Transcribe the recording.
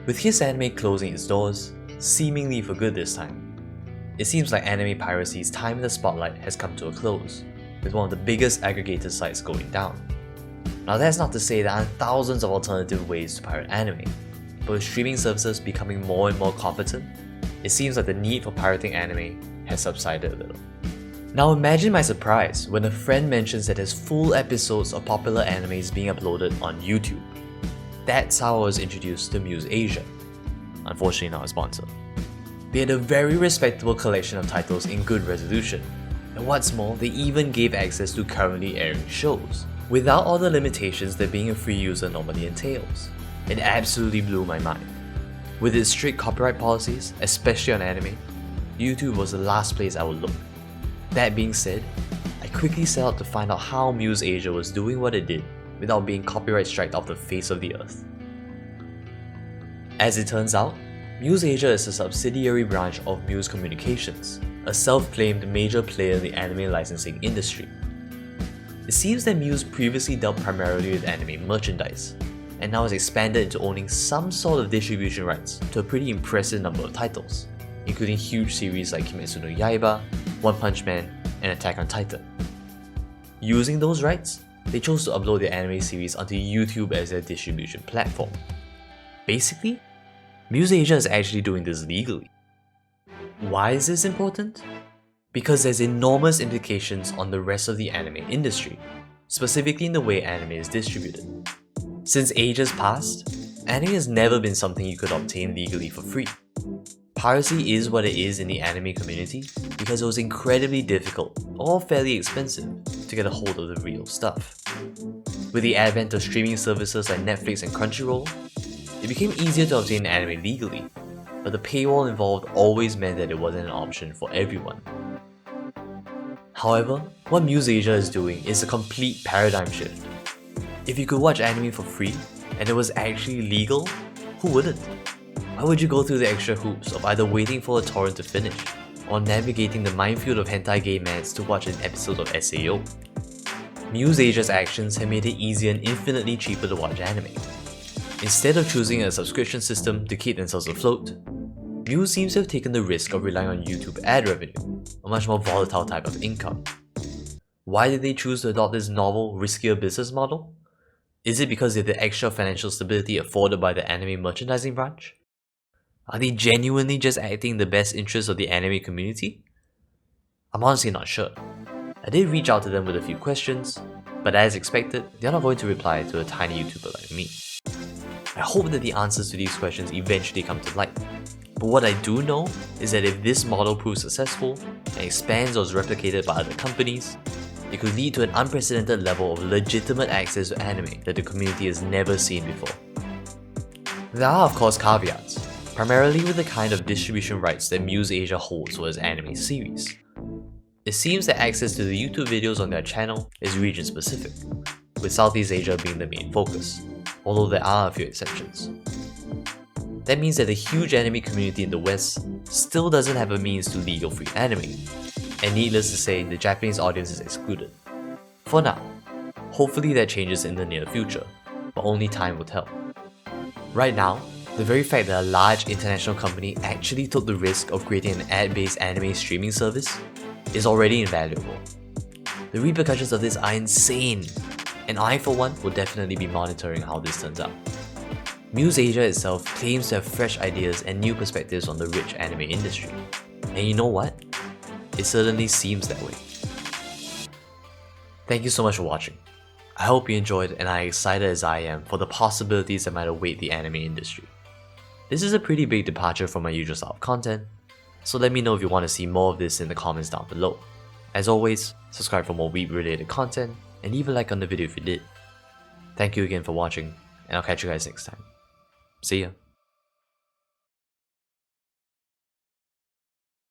With kissanime closing its doors, seemingly for good this time, it seems like anime piracy's time in the spotlight has come to a close, with one of the biggest aggregator sites going down. Now that's not to say there aren't thousands of alternative ways to pirate anime, but with streaming services becoming more and more competent, it seems like the need for pirating anime has subsided a little. Now imagine my surprise when a friend mentions that there's full episodes of popular animes being uploaded on YouTube. That's how I was introduced to Muse Asia. Unfortunately not a sponsor. They had a very respectable collection of titles in good resolution, and what's more, they even gave access to currently airing shows, without all the limitations that being a free user normally entails. It absolutely blew my mind. With its strict copyright policies, especially on anime, YouTube was the last place I would look. That being said, I quickly set out to find out how Muse Asia was doing what it did without being copyright striked off the face of the earth. As it turns out, Muse Asia is a subsidiary branch of Muse Communications, a self-claimed major player in the anime licensing industry. It seems that Muse previously dealt primarily with anime merchandise, and now has expanded into owning some sort of distribution rights to a pretty impressive number of titles, including huge series like Kimetsu no Yaiba, One Punch Man, and Attack on Titan. Using those rights, they chose to upload their anime series onto YouTube as their distribution platform. Basically, Muse Asia is actually doing this legally. Why is this important? Because there's enormous implications on the rest of the anime industry, specifically in the way anime is distributed. Since ages past, anime has never been something you could obtain legally for free. Piracy is what it is in the anime community because it was incredibly difficult, or fairly expensive, to get a hold of the real stuff. With the advent of streaming services like Netflix and Crunchyroll, it became easier to obtain anime legally, but the paywall involved always meant that it wasn't an option for everyone. However, what Muse Asia is doing is a complete paradigm shift. If you could watch anime for free, and it was actually legal, who wouldn't? Why would you go through the extra hoops of either waiting for a torrent to finish, or navigating the minefield of hentai gay mads to watch an episode of SAO? Muse Asia's actions have made it easier and infinitely cheaper to watch anime. Instead of choosing a subscription system to keep themselves afloat, Muse seems to have taken the risk of relying on YouTube ad revenue, a much more volatile type of income. Why did they choose to adopt this novel, riskier business model? Is it because of the extra financial stability afforded by the anime merchandising branch? Are they genuinely just acting in the best interest of the anime community? I'm honestly not sure. I did reach out to them with a few questions, but as expected, they're not going to reply to a tiny YouTuber like me. I hope that the answers to these questions eventually come to light. But what I do know is that if this model proves successful and expands or is replicated by other companies, it could lead to an unprecedented level of legitimate access to anime that the community has never seen before. There are of course caveats, primarily with the kind of distribution rights that Muse Asia holds for its anime series. It seems that access to the YouTube videos on their channel is region specific, with Southeast Asia being the main focus, although there are a few exceptions. That means that the huge anime community in the West still doesn't have a means to legal free anime, and needless to say, the Japanese audience is excluded. For now. Hopefully that changes in the near future, but only time will tell. Right now, the very fact that a large international company actually took the risk of creating an ad-based anime streaming service is already invaluable. The repercussions of this are insane, and I for one will definitely be monitoring how this turns out. Muse Asia itself claims to have fresh ideas and new perspectives on the rich anime industry, and you know what? It certainly seems that way. Thank you so much for watching. I hope you enjoyed and are excited as I am for the possibilities that might await the anime industry. This is a pretty big departure from my usual style of content, so let me know if you want to see more of this in the comments down below. As always, subscribe for more weeb related content and leave a like on the video if you did. Thank you again for watching, and I'll catch you guys next time. See ya.